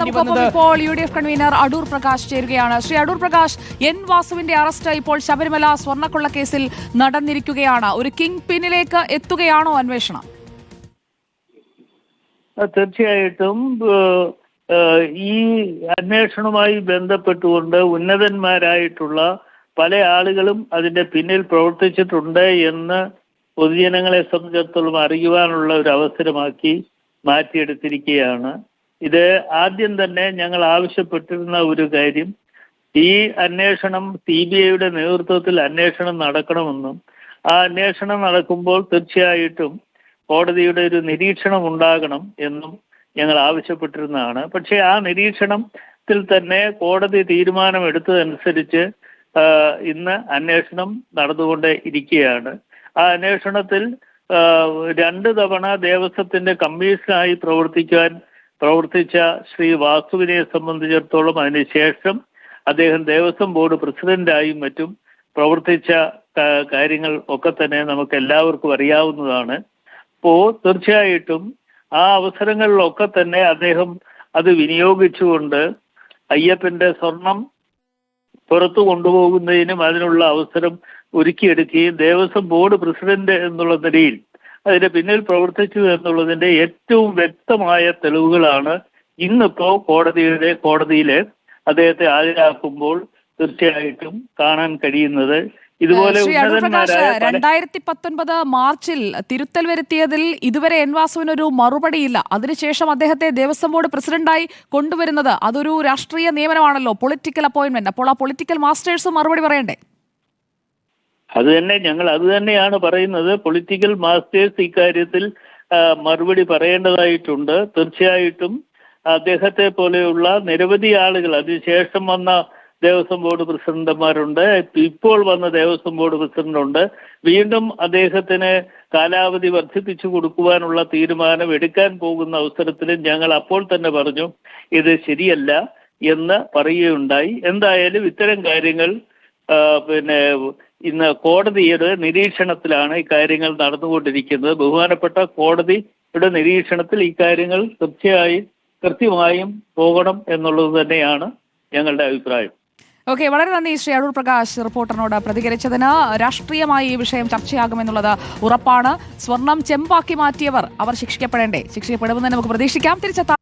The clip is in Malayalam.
നമുക്കൊപ്പം ഇപ്പോൾ UDF കൺവീനർ അടൂർ പ്രകാശ് ചേരുകയാണ്. ശ്രീ അടൂർ പ്രകാശ്, എൻ വാസുവിന്റെ അറസ്റ്റ് ഇപ്പോൾ ശബരിമല സ്വർണ്ണക്കൊള്ള കേസിൽ നടന്നിരിക്കുകയാണ്. ഒരു കിങ് പിന്നിലേക്ക് എത്തുകയാണോ അന്വേഷണം? തീർച്ചയായിട്ടും ഈ അന്വേഷണവുമായി ബന്ധപ്പെട്ടുകൊണ്ട് ഉന്നതന്മാരായിട്ടുള്ള പല ആളുകളും അതിന്റെ പിന്നിൽ പ്രവർത്തിച്ചിട്ടുണ്ട് എന്ന് പൊതുജനങ്ങളെ സംബന്ധിച്ചിടത്തോളം അറിയുവാനുള്ള ഒരു അവസരമാക്കി മാറ്റിയെടുത്തിരിക്കുകയാണ്. ഇത് ആദ്യം തന്നെ ഞങ്ങൾ ആവശ്യപ്പെട്ടിരുന്ന ഒരു കാര്യം, ഈ അന്വേഷണം CBIയുടെ നേതൃത്വത്തിൽ അന്വേഷണം നടക്കണമെന്നും ആ അന്വേഷണം നടക്കുമ്പോൾ തീർച്ചയായിട്ടും കോടതിയുടെ ഒരു നിരീക്ഷണം ഉണ്ടാകണം എന്നും ഞങ്ങൾ ആവശ്യപ്പെട്ടിരുന്നതാണ്. പക്ഷേ ആ നിരീക്ഷണത്തിൽ തന്നെ കോടതി തീരുമാനമെടുത്തതനുസരിച്ച് ഇന്ന് അന്വേഷണം നടന്നുകൊണ്ട് ഇരിക്കുകയാണ്. ആ അന്വേഷണത്തിൽ 2 തവണ ദേവസ്വത്തിന്റെ കമ്മീഷനായി പ്രവർത്തിച്ച ശ്രീ വാസുവിനെ സംബന്ധിച്ചിടത്തോളം അതിനുശേഷം അദ്ദേഹം ദേവസ്വം ബോർഡ് പ്രസിഡന്റായും മറ്റും പ്രവർത്തിച്ച കാര്യങ്ങൾ ഒക്കെ തന്നെ നമുക്ക് എല്ലാവർക്കും അറിയാവുന്നതാണ്. അപ്പോൾ തീർച്ചയായിട്ടും ആ അവസരങ്ങളിലൊക്കെ തന്നെ അദ്ദേഹം അത് വിനിയോഗിച്ചുകൊണ്ട് അയ്യപ്പന്റെ സ്വർണം പുറത്തു കൊണ്ടുപോകുന്നതിനും അതിനുള്ള അവസരം ഒരുക്കിയെടുക്കുകയും ദേവസ്വം ബോർഡ് പ്രസിഡന്റ് എന്നുള്ള നിലയിൽ അതിന്റെ പിന്നിൽ പ്രവർത്തിച്ചു എന്നുള്ളതിന്റെ ഏറ്റവും വ്യക്തമായ തെളിവുകളാണ് ഇന്നിപ്പോ കോടതിയിലെ അദ്ദേഹത്തെ ഹാജരാക്കുമ്പോൾ തീർച്ചയായിട്ടും കാണാൻ കഴിയുന്നത്. ഇതുപോലെ 2019 മാർച്ചിൽ തിരുത്തൽ വരുത്തിയതിൽ ഇതുവരെ എൻ വാസുവിനൊരു മറുപടിയില്ല. അതിനുശേഷം അദ്ദേഹത്തെ ദേവസ്വം ബോർഡ് പ്രസിഡന്റായി കൊണ്ടുവരുന്നത് അതൊരു രാഷ്ട്രീയ നിയമനമാണല്ലോ, പൊളിറ്റിക്കൽ അപ്പോയിന്റ്മെന്റ്. അപ്പോൾ ആ പൊളിറ്റിക്കൽ മാസ്റ്റേഴ്സ് മറുപടി പറയണ്ടേ? ഞങ്ങൾ അത് തന്നെയാണ് പറയുന്നത്. പൊളിറ്റിക്കൽ മാസ്റ്റേഴ്സ് ഇക്കാര്യത്തിൽ മറുപടി പറയേണ്ടതായിട്ടുണ്ട്. തീർച്ചയായിട്ടും അദ്ദേഹത്തെ പോലെയുള്ള നിരവധി ആളുകൾ, അതിനുശേഷം വന്ന ദേവസ്വം ബോർഡ് പ്രസിഡന്റുമാരുണ്ട്, ഇപ്പോൾ വന്ന ദേവസ്വം ബോർഡ് പ്രസിഡന്റുണ്ട്. വീണ്ടും അദ്ദേഹത്തിന് കാലാവധി വർദ്ധിപ്പിച്ചു കൊടുക്കുവാനുള്ള തീരുമാനം എടുക്കാൻ പോകുന്ന അവസരത്തിലും ഞങ്ങൾ അപ്പോൾ തന്നെ പറഞ്ഞു ഇത് ശരിയല്ല എന്ന് പറയുകയുണ്ടായി. എന്തായാലും ഇത്തരം കാര്യങ്ങൾ ഇന്ന് കോടതിയുടെ നിരീക്ഷണത്തിലാണ് ഇക്കാര്യങ്ങൾ നടന്നുകൊണ്ടിരിക്കുന്നത്. ബഹുമാനപ്പെട്ട കോടതിയുടെ നിരീക്ഷണത്തിൽ ഇക്കാര്യങ്ങൾ കൃത്യമായും പോകണം എന്നുള്ളത് തന്നെയാണ് ഞങ്ങളുടെ അഭിപ്രായം. ഓക്കെ, വളരെ നന്ദി ശ്രീ അടൂർ പ്രകാശ് റിപ്പോർട്ടറിനോട് പ്രതികരിച്ചതിന്. രാഷ്ട്രീയമായി ഈ വിഷയം ചർച്ചയാകുമെന്നുള്ളത് ഉറപ്പാണ്. സ്വർണം ചെമ്പാക്കി മാറ്റിയവർ അവർ ശിക്ഷിക്കപ്പെടേണ്ടേ? ശിക്ഷിക്കപ്പെടുമെന്ന് നമുക്ക് പ്രതീക്ഷിക്കാം. തിരിച്ചെത്താം.